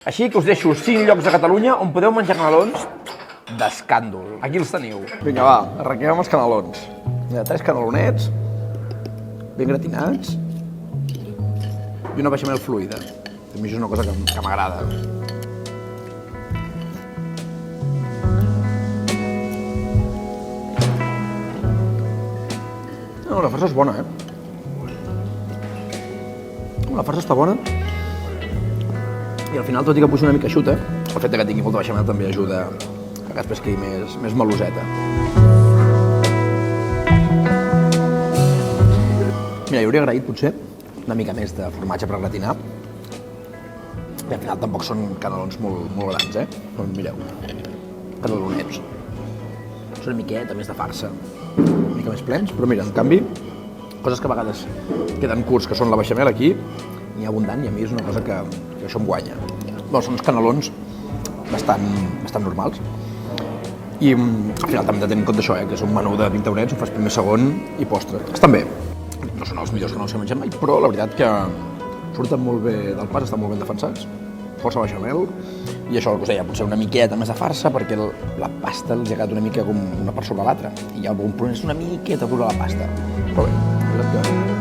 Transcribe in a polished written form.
Així que us deixo 5 llocs a Catalunya on podeu menjar canelons d'escàndol. Aquí els teniu. Vinga, va, arrenquem amb els canelons. Hi ha 3 canelonets, ben gratinats, i una beixamel fluida. A mi això és una cosa que m'agrada. No, la farsa és bona, La farsa està bona. I al final, tot i que puja una mica eixuta, el fet que tingui molta beixamel també ajuda a que després quedi més meloseta. Mira, jo hauria agraït, potser, una mica més de formatge per gratinar. I al final tampoc són canelons molt grans, Doncs mireu, canelonets. Són una miqueta més de farsa, una mica més plens, però mira, en canvi, coses que a vegades queden curts, que són la beixamel aquí, n'hi ha abundant i a mi és una cosa que això em guanya. Bé, són uns canelons bastant normals i al final també hem de tenir en compte això, que és un menú de 20 eurets, ho fas primer, segon i postre. Estan bé, no són els millors canelons que mengem mai, però la veritat que surten molt bé del pas, estan molt ben defensats, força beixamel i això, el que us deia, potser una miqueta més de farsa perquè la pasta els ha quedat una mica com una per sobre l'altra i el bon punt és una miqueta dura la pasta, però bé.